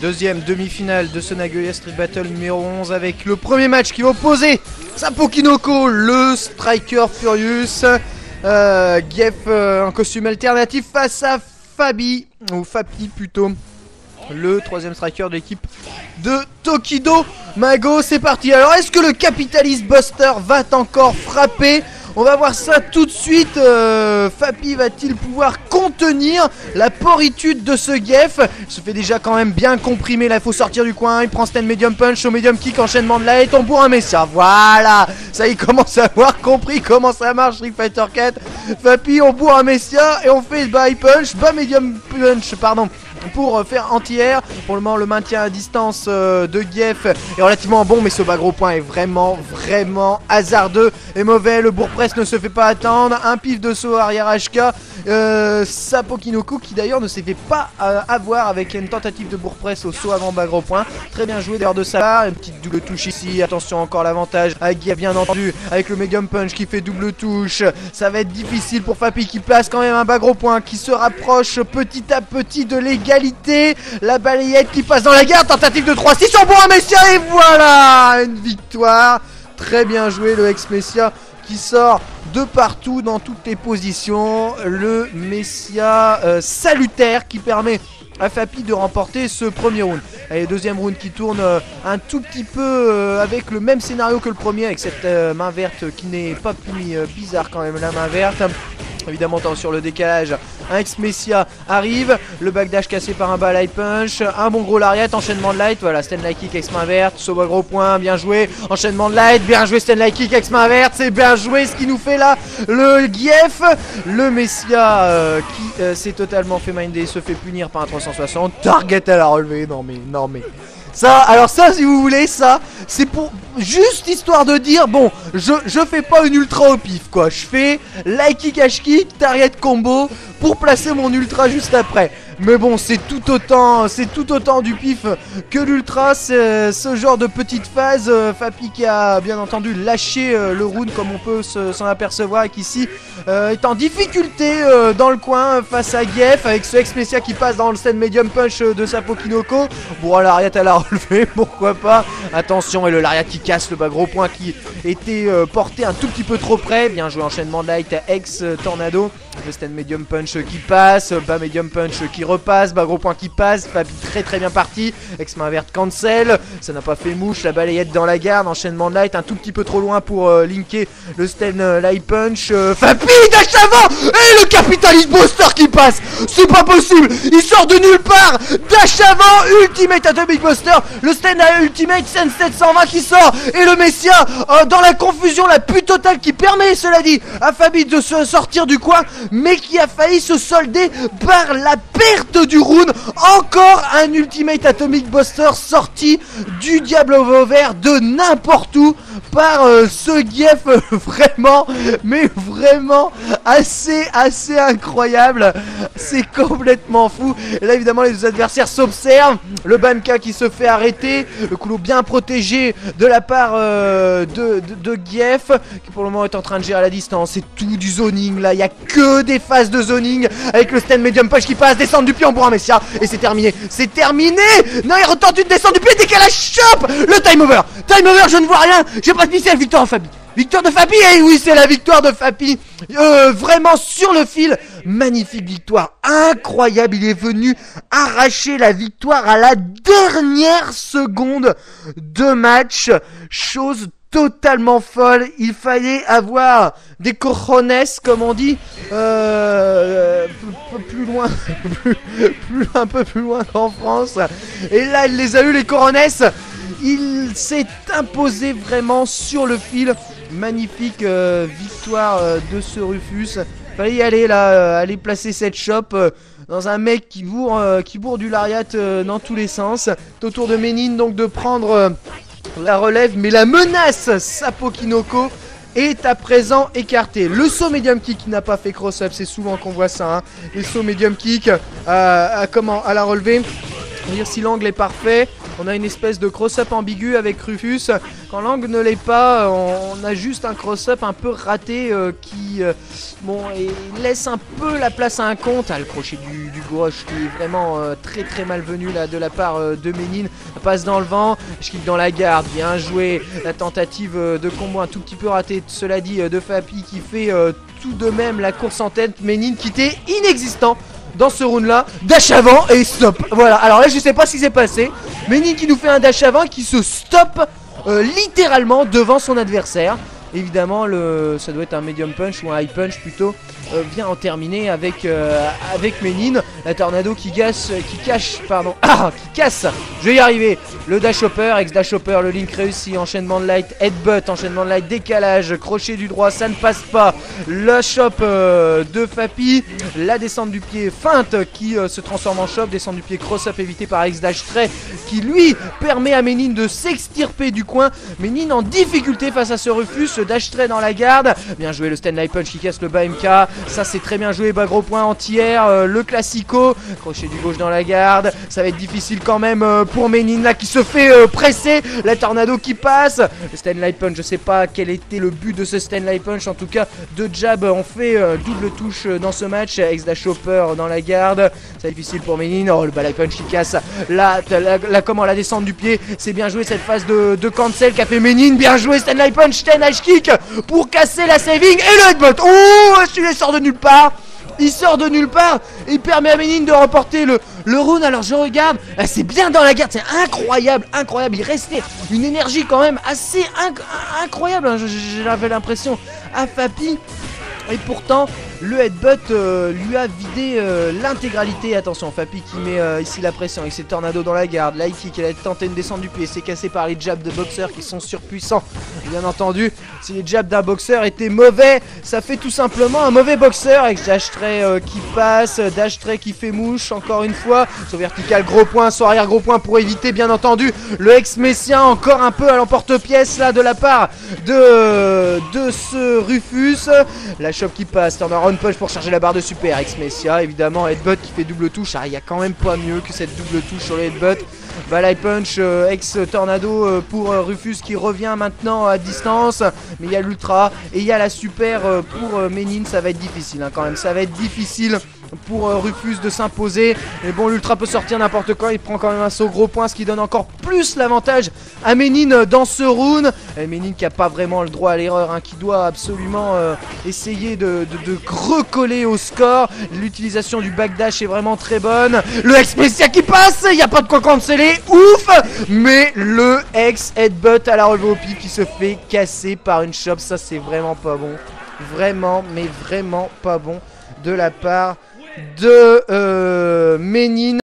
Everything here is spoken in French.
Deuxième demi-finale de ce Nagoya Street Battle numéro 11 avec le premier match qui va opposer Sapo Kinoko, le Striker Furious, Gief en costume alternatif face à Fabi, ou Fapi plutôt, le troisième striker de l'équipe de Tokido Mago. C'est parti. Alors est-ce que le Capitalist Buster va encore frapper? On va voir ça tout de suite. Fapi va-t-il pouvoir contenir la porritude de ce Gief? Il se fait déjà quand même bien comprimer. Là il faut sortir du coin. Il prend stand medium punch au medium kick, enchaînement de light. On bourre un Messia. Voilà. Ça il commence à avoir compris comment ça marche Street Fighter 4. Fapi, on bourre un Messia et on fait bas high punch, bas medium punch pardon, pour faire anti-air. Pour le moment le maintien à distance de Gief est relativement bon, mais ce bas gros point est vraiment hasardeux et mauvais. Le bourg press ne se fait pas attendre. Un pif de saut arrière HK. Sapo Kinoko qui d'ailleurs ne s'est fait pas avoir avec une tentative de bourg press au saut avant bas gros point. Très bien joué d'ailleurs de sa part. Une petite double touche ici. Attention, encore l'avantage avec Gief bien entendu, avec le medium punch qui fait double touche. Ça va être difficile pour Fapi qui place quand même un bas gros point, qui se rapproche petit à petit de l'égalité. La balayette qui passe dans la garde. Tentative de 3-6 sur bourg Messia et voilà une victoire. Très bien joué le ex-Messia qui sort de partout dans toutes les positions. Le Messia salutaire qui permet à Fapi de remporter ce premier round. Allez, deuxième round qui tourne un tout petit peu avec le même scénario que le premier, avec cette main verte qui n'est pas plus bizarre quand même, la main verte. Évidemment, sur le décalage, un ex-Messia arrive, le backdash cassé par un bas light punch, un bon gros lariat, enchaînement de light, voilà, stand light kick, ex-main verte, Soba gros point, bien joué, enchaînement de light, bien joué, stand light kick, ex-main verte, c'est bien joué ce qui nous fait là, le Gief, le Messia qui s'est totalement fait minder, se fait punir par un 360, target à la relevée, non mais... Ça, alors ça si vous voulez, ça c'est pour juste histoire de dire bon, je fais pas une ultra au pif quoi. Je fais light kick, hash kick, target combo pour placer mon ultra juste après. Mais bon, c'est tout autant du pif que l'ultra, ce genre de petite phase. Fapi qui a bien entendu lâché le round comme on peut s'en apercevoir, et qui ici est en difficulté dans le coin face à Gief, avec ce ex-Messia qui passe dans le stand medium punch de Sapo Kinoko. Bon, lariat à la relevée, pourquoi pas. Attention, et le lariat qui casse le bas gros point qui était porté un tout petit peu trop près. Bien joué, enchaînement de light ex-tornado. Le stand medium punch qui passe, bas medium punch qui repasse, bas gros point qui passe. Fabi très bien parti, ex-main verte cancel, ça n'a pas fait mouche, la balayette dans la garde, enchaînement de light un tout petit peu trop loin pour linker le stand light punch. Fabi dash avant et le Capitalist Buster qui passe, c'est pas possible, il sort de nulle part, dash avant, ultimate atomic buster, le stand à ultimate stand 720 qui sort, et le Messia dans la confusion la plus totale qui permet, cela dit, à Fabi de se sortir du coin, mais qui a failli se solder par la perte du round. Encore un ultimate atomic buster sorti du diable au vert de n'importe où par ce Gief vraiment, mais vraiment assez incroyable. C'est complètement fou. Et là évidemment les deux adversaires s'observent. Le Banka qui se fait arrêter, le couloir bien protégé de la part de Gief, qui pour le moment est en train de gérer à la distance. C'est tout du zoning là, il n'y a que des phases de zoning avec le stand medium punch qui passe, descendre du pied en bourrin Messia, et c'est terminé, non, il retente une descente du pied, décalage, chope le time over, je ne vois rien, j'ai pas de pixel, victoire de Fabi. Victoire de Fabi, et oui c'est la victoire de Fabi, vraiment sur le fil, magnifique victoire, incroyable, il est venu arracher la victoire à la dernière seconde de match, chose totalement folle. Il fallait avoir des cojones comme on dit, plus loin un peu plus loin qu'en France, et là il les a eu les cojones. Il s'est imposé vraiment sur le fil. Magnifique victoire de ce Rufus. Fallait y aller là, aller placer cette chope dans un mec qui bourre du lariat dans tous les sens. C'est au tour de Ménine donc de prendre la relève, mais la menace Sapo Kinoko est à présent écarté. Le saut medium kick qui n'a pas fait cross-up, c'est souvent qu'on voit ça, hein. Le saut medium kick à la relevée. On va dire si l'angle est parfait, on a une espèce de cross-up ambigu avec Rufus. Quand l'angle ne l'est pas, on a juste un cross-up un peu raté qui bon, et laisse un peu la place à un compte. Ah, le crochet du gauche qui est vraiment très malvenu là de la part de Ménine. Passe dans le vent, je kick dans la garde, bien joué. La tentative de combo un tout petit peu ratée, cela dit, de Fapi qui fait tout de même la course en tête. Ménine qui était inexistant dans ce round là, dash avant et stop. Voilà, alors là je sais pas ce qui s'est passé. Ménine qui nous fait un dash avant qui se stoppe littéralement devant son adversaire. Évidemment, ça doit être un medium punch ou un high punch plutôt. Vient en terminer avec Ménine. La tornado qui casse, je vais y arriver. Le dash hopper, ex-dash hopper, le link réussi. Enchaînement de light, headbutt, enchaînement de light, décalage, crochet du droit, ça ne passe pas. La chop de Fapi. La descente du pied feinte qui se transforme en chop. Descente du pied cross-up évité par ex-dash trait qui lui permet à Ménine de s'extirper du coin. Ménine en difficulté face à ce refus. Ce dash trait dans la garde. Bien joué le stand light punch qui casse le bas MK. Ça c'est très bien joué, bas gros point anti-air, le classico, crochet du gauche dans la garde, ça va être difficile quand même pour Ménine là qui se fait presser, la tornado qui passe, le stand light punch, je sais pas quel était le but de ce stand light punch, en tout cas deux jabs ont fait double touche dans ce match, ex-dash hopper dans la garde, ça va être difficile pour Ménine, oh le bas light punch qui casse, la descente du pied, c'est bien joué cette phase de cancel qu'a fait Ménine, bien joué stand light punch, stand dash kick pour casser la saving et le headbutt, oh celui-là sort de nulle part. Il sort de nulle part. Il permet à Ménine de remporter le round. Alors je regarde. C'est bien dans la garde. C'est incroyable. Il restait une énergie quand même assez incroyable. J'avais l'impression à Fapi. Et pourtant le headbutt lui a vidé l'intégralité. Attention, Fapi qui met ici la pression avec ses tornados dans la garde. Là kick, elle a tenté une descente du pied. C'est cassé par les jabs de boxeur qui sont surpuissants. Bien entendu, si les jabs d'un boxeur étaient mauvais, ça fait tout simplement un mauvais boxeur. Avec dash trait qui passe, dash trait qui fait mouche encore une fois. Saut vertical, gros point, saut arrière, gros point pour éviter bien entendu le ex-messien. Encore un peu à l'emporte-pièce là de la part de ce Rufus. La chop qui passe, turnaround punch pour charger la barre de super, ex-messia évidemment, headbutt qui fait double touche, il y a quand même pas mieux que cette double touche sur le headbutt. Balai punch, ex-tornado pour Rufus qui revient maintenant à distance, mais il y a l'ultra et il y a la super pour Ménine, ça va être difficile quand même, ça va être difficile pour Rufus de s'imposer. Mais bon, l'ultra peut sortir n'importe quand, il prend quand même un saut gros point, ce qui donne encore plus l'avantage à Ménine dans ce round. Et Ménine qui a pas vraiment le droit à l'erreur, qui doit absolument essayer de recoller au score. L'utilisation du backdash est vraiment très bonne. Le ex-messia qui passe, il n'y a pas de quoi canceller, ouf. Mais le ex-headbutt à la relevé au pied qui se fait casser par une chop, ça c'est vraiment pas bon. Vraiment, mais vraiment pas bon de la part de Ménine.